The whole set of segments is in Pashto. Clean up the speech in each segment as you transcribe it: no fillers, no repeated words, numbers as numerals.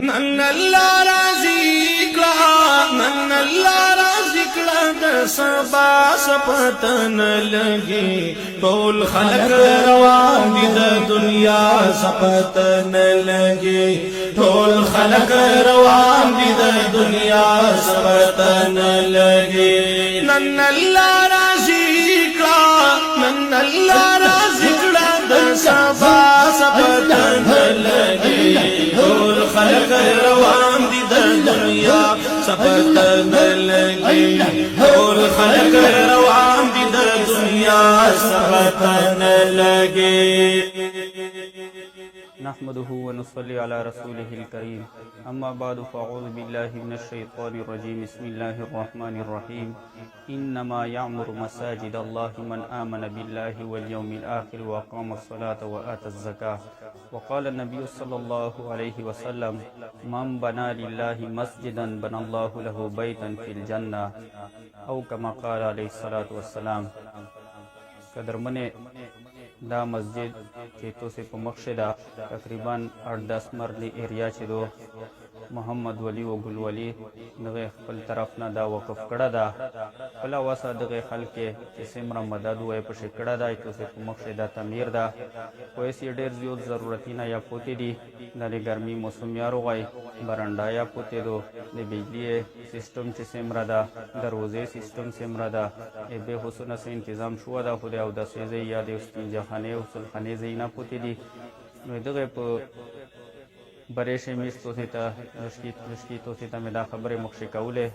نن الله راضي کړه نن الله راضي کړه د سبا سپتن لګي ټول خلق روان دي د دنیا سپتن لګي ټول خلق روان دي د دنیا سپتن لګي نن الله راضي کړه نن الله راضي کړه د سبا سپتن لګي ټول خلق روان دي د دنیا سپتن لګي ټول خلق روان دي د دنیا سپتن لګي نحمده ونصلي على رسوله الكريم أما بعد فأعوذ بالله من الشيطان الرجيم بسم الله الرحمن الرحيم إنما يعمر مساجد الله من آمن بالله واليوم الآخر وأقام الصلاة وآتى الزكاة وقال النبي صلى الله عليه وسلم من بنى لله مسجدا بنى الله له بيتا في الجنة أو كما قال عليه الصلاة والسلام قدرمنه دا مسجد چې توسې په مخشه ده تقریبا 8-10 مرلي ایریا چې دو محمد ولی و ګل ولی دغه خپل طرف نه دا وقف کړه ده خپل واسه دغه خلک چې سمره مدد وای په شکړه ده توسې په مخشه ده تعمیر ده کویس ډېر زیات ضرورتي نه یا پوتې دي د ګرمي موسم یا روغای برنډا یا پوتې دو د بجلی سیستم چې سمره ده دروازې سیستم سمره ده به حسنه سه تنظیم شو ده خو او د سيزي یا د استنجا خانه او سلخانه زینا پوتې دي نو دغه په برېشه میستو ته مشکی تو ته مې دا خبره مخشي کوله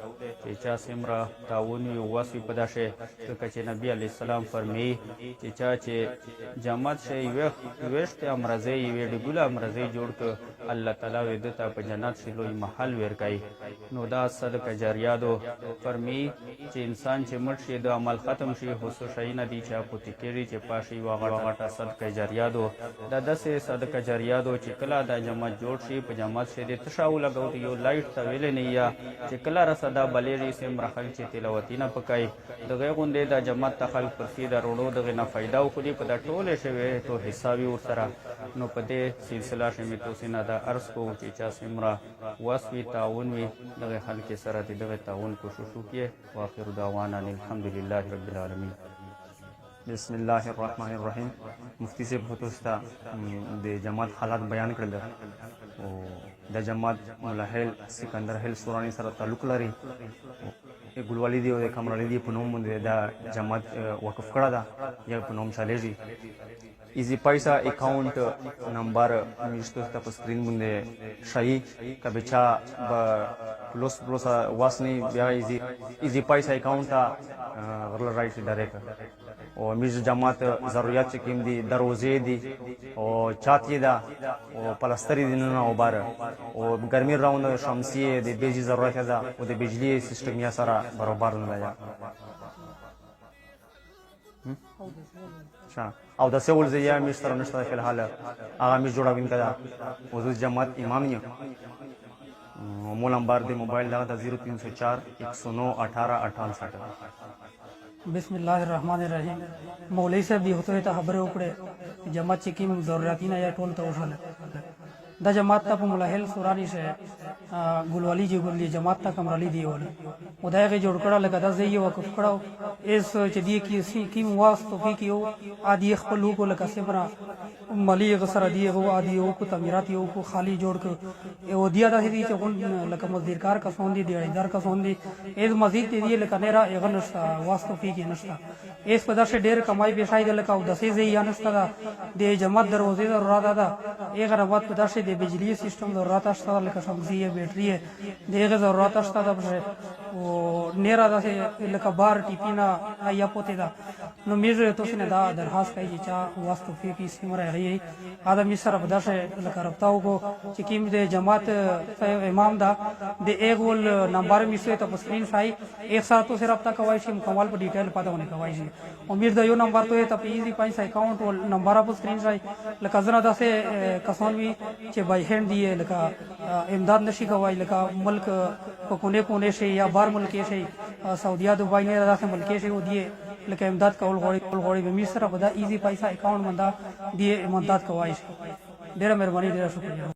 چې چا سمرا تعاون یو واسي پداشه چې نبی علی السلام فرمایي چې چا چې جماعت شي وښت امرزه وي د ګل امرزه جوړ ک الله تعالی و دته په جنت شي لوی محل ورکای نو دا صدقه جاریه دو فرمایي چې انسان چې مړ شي د عمل ختم شي هوسو شي نه دي چې پوتې کېږي چې پاشي واغټه صدقه جاریه دو دا دسه صدقه جاریه دو چې کله دا جماعت جوړ شي په جماعت شه د تشاو لګاو یو لایټ ته ویل نه یا چې کله رسدا بلېږي سم رخل چې تلاوتی نه پکای دغه غونډې د جماعت تخل پر سیده روړو دغه نه फायदा خو دې په د ټوله شوی ته حسابي ور سره نو په دې سلسله شمه توسې نه دا عرض کو چې چا سمرا واسوي تعاون وي دغه خلک سره دغه تعاون کوشش وکړي واخر دعوانا الحمدلله رب العالمین بسم الله الرحمن الرحیم مفتی سے بہتوستا د جماعت حالات بیان کړل او د جماعت مولا هیل سکندر هیل سورانی سره تعلق لري ګلوالی دی او د کمرالي دی په نوم باندې دا جماعت وقف کړه دا یا په نوم چالېږي ایزی پیسا اکاؤنٹ نمبر میشتو په سکرین باندې شای کبچا پلوس پلوس واسنی بیا ایزی پیسا اکاؤنٹ غرل رائٹ ډایرکټ او میز جماعت ضرورت چې کوم دي دروازې دي او چاتې ده او پلستری دي نه او بار او ګرمي راوند شمسیه د بيجي ضرورت ده او د بجلی سیستم یا سره برابر نه ده او د سول زیا میز سره نشته په حال هغه میز جوړاوین کړه او د جماعت امام یې مو نمبر د موبایل دا 0304 109 18 68 بسم الله الرحمن الرحیم مولوی صاحب دی هوته ته خبره وکړه جماعت چې کوم ضرورتي نه یا ټول ته وشل دا جماعت ته په ملاحل سورانی شه ګلوالی جی ګللی جماعت ته کمرلی دی ول خدای جوړ کړه لکه دا زی وقف کړه اس چې دی کی کیم واسطو کی کیو ادي خپل کو لکه سمرا مالی غسر دی او ادي او کو تعمیرات یو کو خالی جوړ ک او دیا د دې چې لکه مزدور کار کا سون دی دیړدار کا سون دی اس مزید دی لکه نه را غنستا واسطو کی نشتا اس په داسې ډېر کمای به شاید لکه او دسې زی یا نشتا د جماعت دروازې ضرورت ده ایغه ربات په داسې د بجلی سیستم ضرورت شته لکه شمسیه بیټری دغه ضرورت شته د او نیرا داسې لکه بار ټیپینا یا پوتې ده نو میزه تو سینه دا درخواست کوي چې چا واسطو کی سیمره غي ادمي سره په داسې لکه رابطاو کو چې کیم د جماعت امام دا د ایغول نمبر میسه ته په سکرین شای ایک ساتھ تو سے رابطہ کوي شي مکمل په ډیټیل پته ونه کوي شي امید دا یو نمبر ته ته ایزی پیسې اکاؤنٹ ول نمبر په سکرین شای لکه زنه داسې کسان وی چې بای هند دی لکه امداد نشي کوي لکه ملک په کونه شي یا بار ملک شي سعودیا دوبای نه داسې ملک شي ودی لکه امداد کول غوړي به می سره په دا ایزی پیسې اکاؤنٹ مندا دی امداد کوي شي ډیره مهرباني ډیره شکریہ